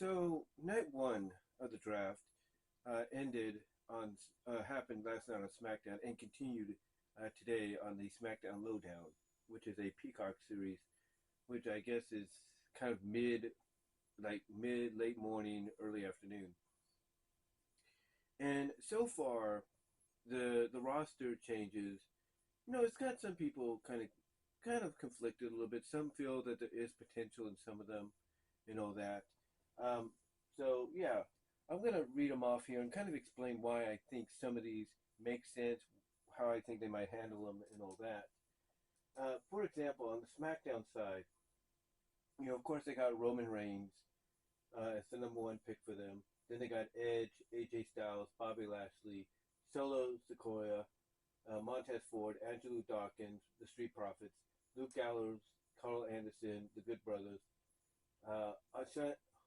So night one of the draft ended on happened last night on SmackDown and continued today on the SmackDown Lowdown, which is a Peacock series, which I guess is kind of mid late morning, early afternoon. And so far, the roster changes. It's got some people kind of conflicted a little bit. Some feel that there is potential in some of them, and all that. Um, so yeah, I'm gonna read them off here and kind of explain why I think some of these make sense, how I think they might handle them, and all that. For example, on the SmackDown side, of course they got Roman Reigns as the number one pick for them. Then they got Edge, AJ Styles, Bobby Lashley, Solo Sikoa, Montez Ford, Angelo Dawkins, the Street Profits, Luke Gallows, Carl Anderson, the Good Brothers,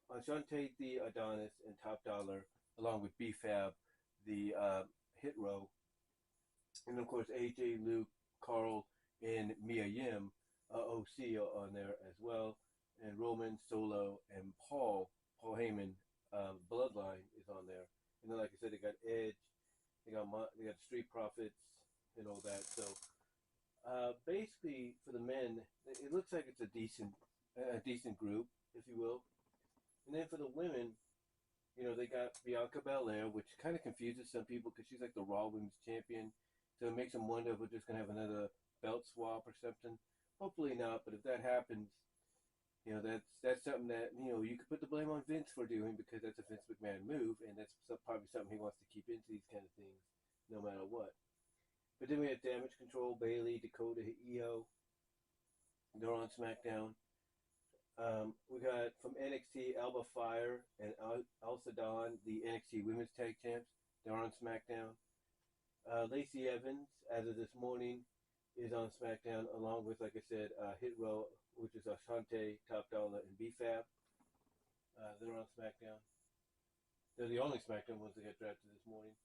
Ashante the Adonis, and Top Dollar, along with B-Fab, the Hit Row, and of course AJ, Luke, Carl, and Mia Yim, OC on there as well, and Roman, Solo, and Paul Heyman, Bloodline is on there. And then, like I said, they got Edge, they got Street Profits, and all that. So basically, for the men, it looks like it's a decent group, if you will. And then for the women, they got Bianca Belair, which kind of confuses some people because she's like the Raw Women's Champion. So it makes them wonder if we're just going to have another belt swap or something. Hopefully not, but if that happens, that's something that, you could put the blame on Vince for doing because that's a Vince McMahon move, and that's probably something he wants to keep into these kind of things, no matter what. But then we have Damage Control, Bayley, Dakota, Io. They're on SmackDown. We got from NXT, Alba Fyre and Elsa Dawn, the NXT Women's Tag Champs. They're on SmackDown. Lacey Evans, as of this morning, is on SmackDown, along with, like I said, Hit Row, which is Ashante, Top Dollar, and B-Fab. They're on SmackDown. They're the only SmackDown ones that got drafted this morning.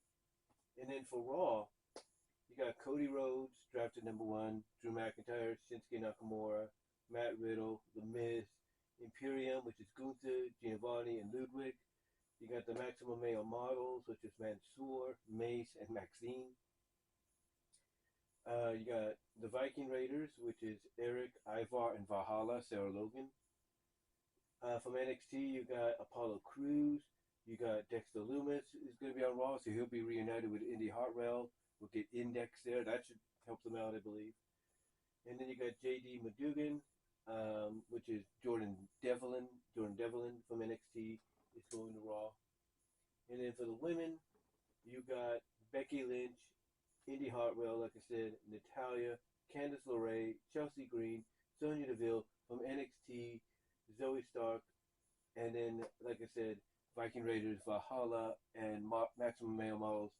And then for Raw, you got Cody Rhodes, drafted number one, Drew McIntyre, Shinsuke Nakamura, Matt Riddle, The Miz, Imperium, which is Gunther, Giovanni, and Ludwig. You got the Maximum Male Models, which is Mansoor, Mace, and Maxine. You got the Viking Raiders, which is Eric, Ivar, and Valhalla, Sarah Logan. From NXT, you got Apollo Crews. You got Dexter Lumis is going to be on Raw, so he'll be reunited with Indi Hartwell. We'll get Index there. That should help them out, I believe. And then you got J.D. Madugan, which is Jordan Devlin. Jordan Devlin from NXT is going to Raw. And then for the women, you got Becky Lynch, Indi Hartwell, like I said, Natalya, Candice LaRae, Chelsea Green, Sonya Deville from NXT, Zoey Stark, and then, like I said, Viking Raiders, Valhalla, and Maximum Male Models,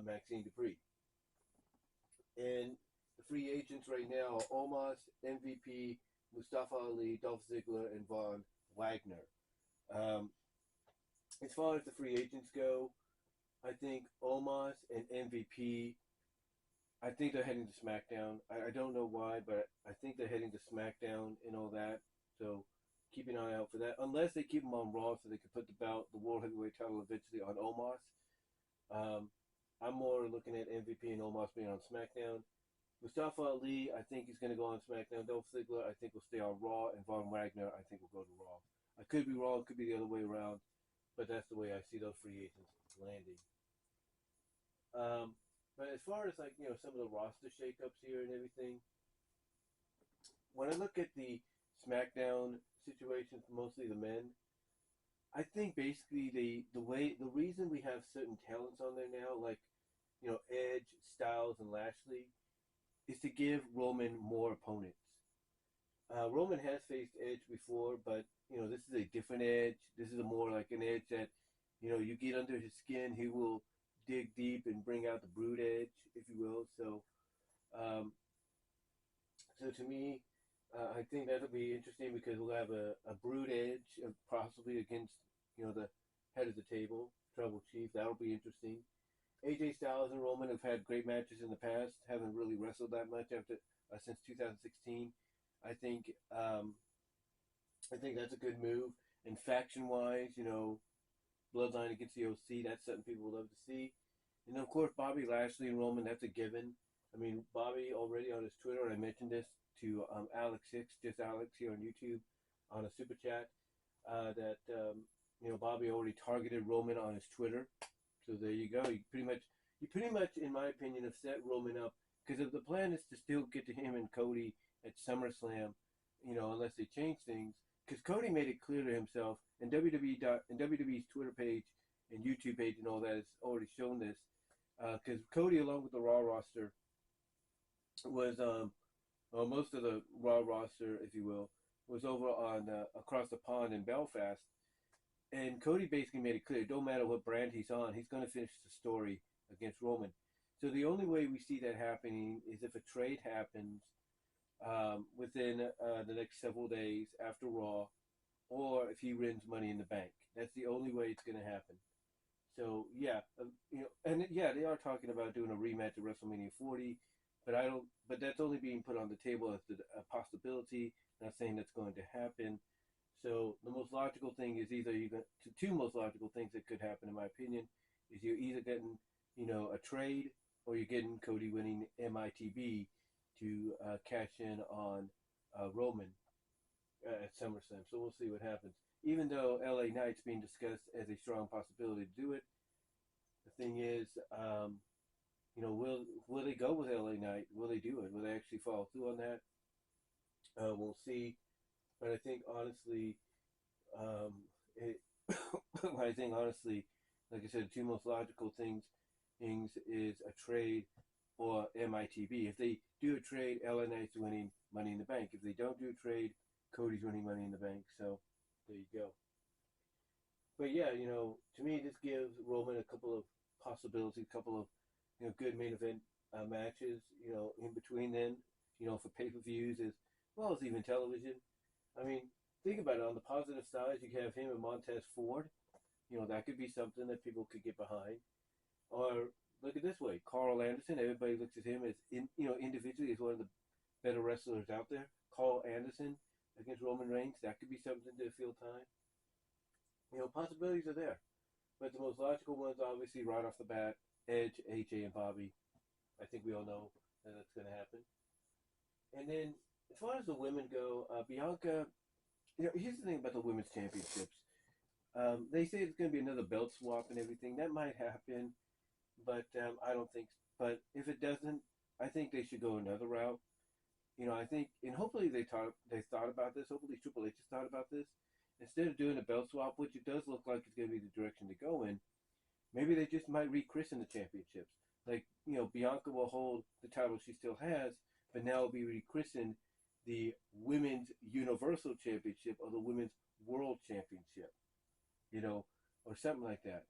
Maxine Dupree. And the free agents right now are Omos, MVP, Mustafa Ali, Dolph Ziggler, and Von Wagner. As far as the free agents go, I think Omos and MVP, I think they're heading to SmackDown. I don't know why, but I think they're heading to SmackDown and all that. So keep an eye out for that. Unless they keep them on Raw so they can put the World Heavyweight title eventually on Omos. I'm more looking at MVP and Omos being on SmackDown. Mustafa Ali, I think he's going to go on SmackDown. Dolph Ziggler, I think will stay on Raw. And Von Wagner, I think will go to Raw. I could be wrong. It could be the other way around. But that's the way I see those free agents landing. But as far as some of the roster shakeups here and everything, when I look at the SmackDown situation for mostly the men, I think basically the reason we have certain talents on there now, like Edge, Styles, and Lashley, is to give Roman more opponents. Roman has faced Edge before, but this is a different Edge. This is a more like an Edge that you get under his skin, he will dig deep and bring out the brood edge, if you will. So, to me, I think that'll be interesting because we'll have a brood edge, possibly against the head of the table, Tribal Chief. That'll be interesting. AJ Styles and Roman have had great matches in the past. Haven't really wrestled that much since 2016. I think that's a good move. And faction-wise, Bloodline against the OC, that's something people would love to see. And of course, Bobby Lashley and Roman, that's a given. I mean, Bobby already on his Twitter, and I mentioned this to Alex Hicks, just Alex here on YouTube, on a super chat, that Bobby already targeted Roman on his Twitter. So there you go. You pretty much, in my opinion, have set Roman up, because if the plan is to still get to him and Cody at SummerSlam, unless they change things, because Cody made it clear to himself, and WWE's Twitter page and YouTube page and all that has already shown this, because Cody, along with the Raw roster, was most of the Raw roster, if you will, was over on across the pond in Belfast, and Cody basically made it clear, don't matter what brand he's on, he's going to finish the story against Roman. So the only way we see that happening is if a trade happens within the next several days after Raw, or if he wins Money in the Bank. That's the only way it's going to happen. So yeah, they are talking about doing a rematch at WrestleMania 40, but that's only being put on the table as a possibility. Not saying that's going to happen. So the most logical thing is two most logical things that could happen, in my opinion, is you're either getting a trade, or you're getting Cody winning MITB to cash in on Roman at SummerSlam. So we'll see what happens. Even though LA Knight's being discussed as a strong possibility to do it, the thing is, will they go with LA Knight? Will they do it? Will they actually follow through on that? We'll see. But I think honestly, like I said, the two most logical things is a trade or MITB. If they do a trade, LA Knight's winning Money in the Bank. If they don't do a trade, Cody's winning Money in the Bank. So there you go. But yeah, to me, this gives Roman a couple of possibilities, a couple of good main event matches. In between then, for pay-per-views as well as even television. I mean, think about it. On the positive side, you have him and Montez Ford. That could be something that people could get behind. Or look at it this way, Carl Anderson. Everybody looks at him as individually as one of the better wrestlers out there. Carl Anderson against Roman Reigns. That could be something to fill time. Possibilities are there. But the most logical ones, obviously, right off the bat, Edge, AJ, and Bobby. I think we all know that that's going to happen. And then, as far as the women go, Bianca, here's the thing about the women's championships. They say it's going to be another belt swap and everything. That might happen, but I don't think. But if it doesn't, I think they should go another route. I think, and hopefully they thought about this. Hopefully Triple H has thought about this. Instead of doing a belt swap, which it does look like it's going to be the direction to go in, maybe they just might rechristen the championships. Like, Bianca will hold the title she still has, but now it'll be rechristened the Women's Universal Championship or the Women's World Championship, or something like that.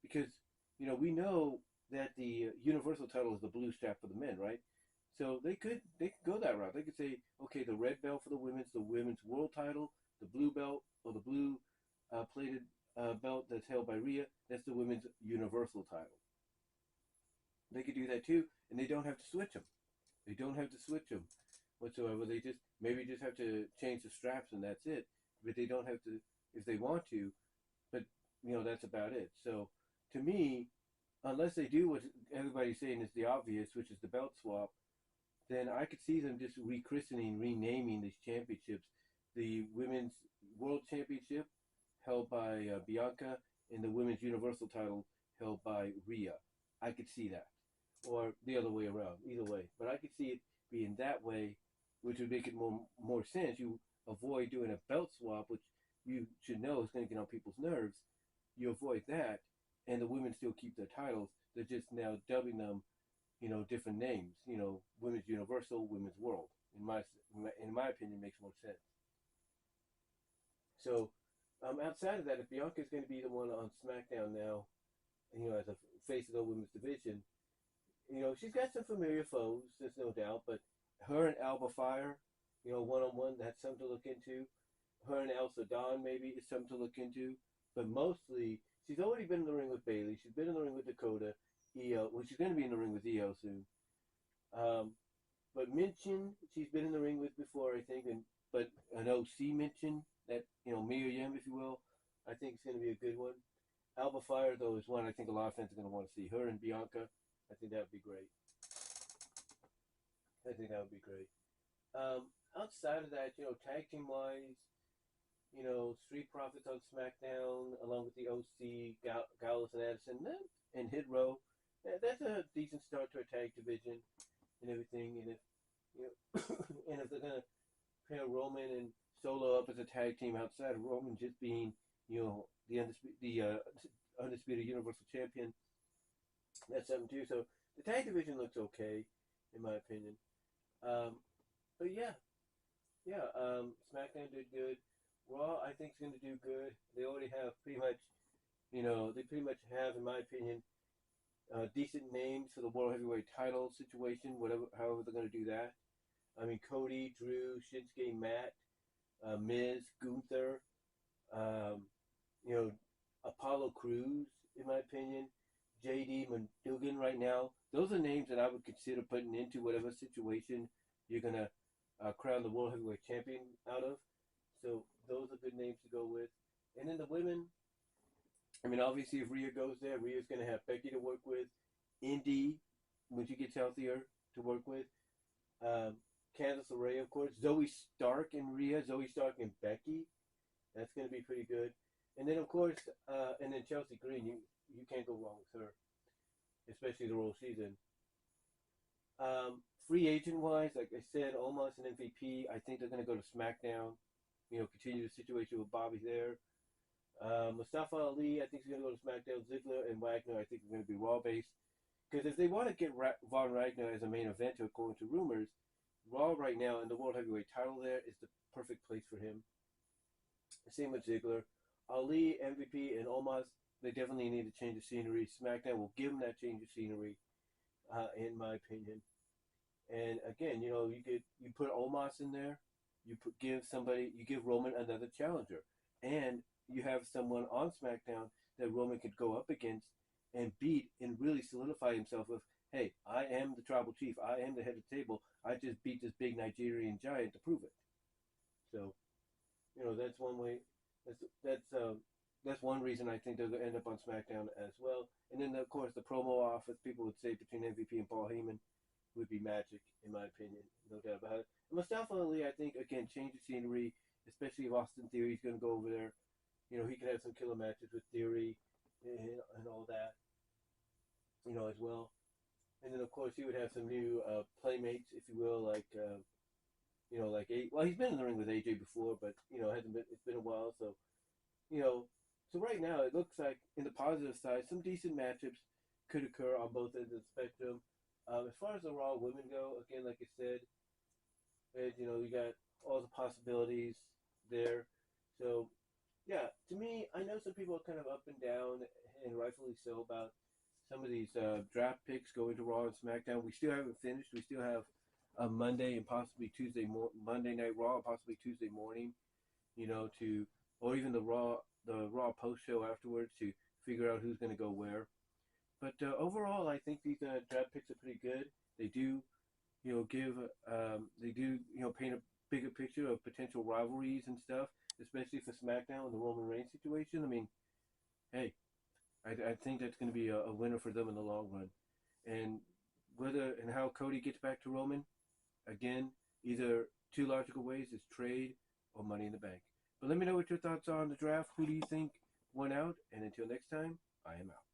Because, we know that the Universal title is the blue strap for the men, right? So they could go that route. They could say, okay, the red belt for the women's world title, the blue belt or the blue plated belt that's held by Rhea, that's the women's universal title. They could do that too, and they don't have to switch them. They don't have to switch them whatsoever. They just have to change the straps and that's it. But they don't have to if they want to. But that's about it. So to me, unless they do what everybody's saying is the obvious, which is the belt swap, then I could see them just renaming these championships. The Women's World Championship held by Bianca and the Women's Universal title held by Rhea. I could see that. Or the other way around, either way. But I could see it being that way, which would make it more sense. You avoid doing a belt swap, which you should know is going to get on people's nerves. You avoid that, and the women still keep their titles. They're just now dubbing them different names, Women's Universal, Women's World. In my opinion, makes more sense. So, outside of that, if Bianca's going to be the one on SmackDown now, as a face of the women's division, she's got some familiar foes, there's no doubt, but her and Alba Fyre, one-on-one, that's something to look into. Her and Elsa Dawn, maybe, is something to look into. But mostly, she's already been in the ring with Bayley. She's been in the ring with Dakota. Io, well, she's going to be in the ring with Io soon. But Minchin, she's been in the ring with before, I think. But an OC Minchin, that Mia Yim, if you will. I think it's going to be a good one. Alba Fyre, though, is one I think a lot of fans are going to want to see. Her and Bianca, I think that would be great. I think that would be great. Outside of that, tag team wise, Street Profits on SmackDown, along with the OC, Gallows and Addison, and Hit Row. That's a decent start to a tag division and everything. And if and if they're gonna pair Roman and Solo up as a tag team outside of Roman just being, the undisputed Universal Champion, that's something too. So the tag division looks okay, in my opinion. But SmackDown did good. Raw, I think, is going to do good. They already have pretty much, they pretty much have, in my opinion, decent names for the World Heavyweight title situation, however they're going to do that. I mean, Cody, Drew, Shinsuke, Matt, Miz, Gunther, Apollo Crews, in my opinion, JD Dugan right now. Those are names that I would consider putting into whatever situation you're going to crown the World Heavyweight Champion out of. So those are good names to go with. And then the women, I mean, obviously if Rhea goes there, Rhea's going to have Becky to work with, Indi, when she gets healthier, to work with, Candice LaRae, of course, Zoey Stark and Rhea, Zoey Stark and Becky. That's going to be pretty good. And then, of course, and then Chelsea Green, you can't go wrong with her, especially the Royal season. Free agent-wise, like I said, Omos and MVP, I think they're going to go to SmackDown, continue the situation with Bobby there. Mustafa Ali, I think he's going to go to SmackDown. Ziggler and Wagner, I think, are going to be Raw-based. Because if they want to get Von Wagner as a main eventer, according to rumors, Raw right now and the World Heavyweight title there is the perfect place for him. Same with Ziggler. Ali, MVP, and Omos, they definitely need to change the scenery. SmackDown will give them that change of scenery, in my opinion. And again, you put Omos in there, you give Roman another challenger, and you have someone on SmackDown that Roman could go up against and beat and really solidify himself with, hey, I am the tribal chief, I am the head of the table, I just beat this big Nigerian giant to prove it. So, that's one way. That's one reason I think they're going to end up on SmackDown as well. And then, of course, the promo off, as people would say, between MVP and Paul Heyman would be magic, in my opinion. No doubt about it. And Mustafa Ali, I think, again, change the scenery, especially if Austin Theory's going to go over there. He could have some killer matches with Theory and all that, as well. And then, of course, he would have some new playmates, if you will, like he's been in the ring with AJ before, but, it's been a while, so, so right now it looks like, in the positive side, some decent matchups could occur on both ends of the spectrum. As far as the Raw women go, again, like I said, you got all the possibilities there. So, yeah, to me, I know some people are kind of up and down, and rightfully so, about some of these draft picks going to Raw and SmackDown. We still haven't finished. We still have Monday and possibly Monday Night Raw, and possibly Tuesday morning, or even the Raw post show afterwards to figure out who's going to go where. But overall, I think these draft picks are pretty good. They do, paint a bigger picture of potential rivalries and stuff, especially for SmackDown and the Roman Reigns situation. I mean, hey, I think that's going to be a winner for them in the long run. And whether and how Cody gets back to Roman, again, either two logical ways is trade or Money in the Bank. But let me know what your thoughts are on the draft. Who do you think won out? And until next time, I am out.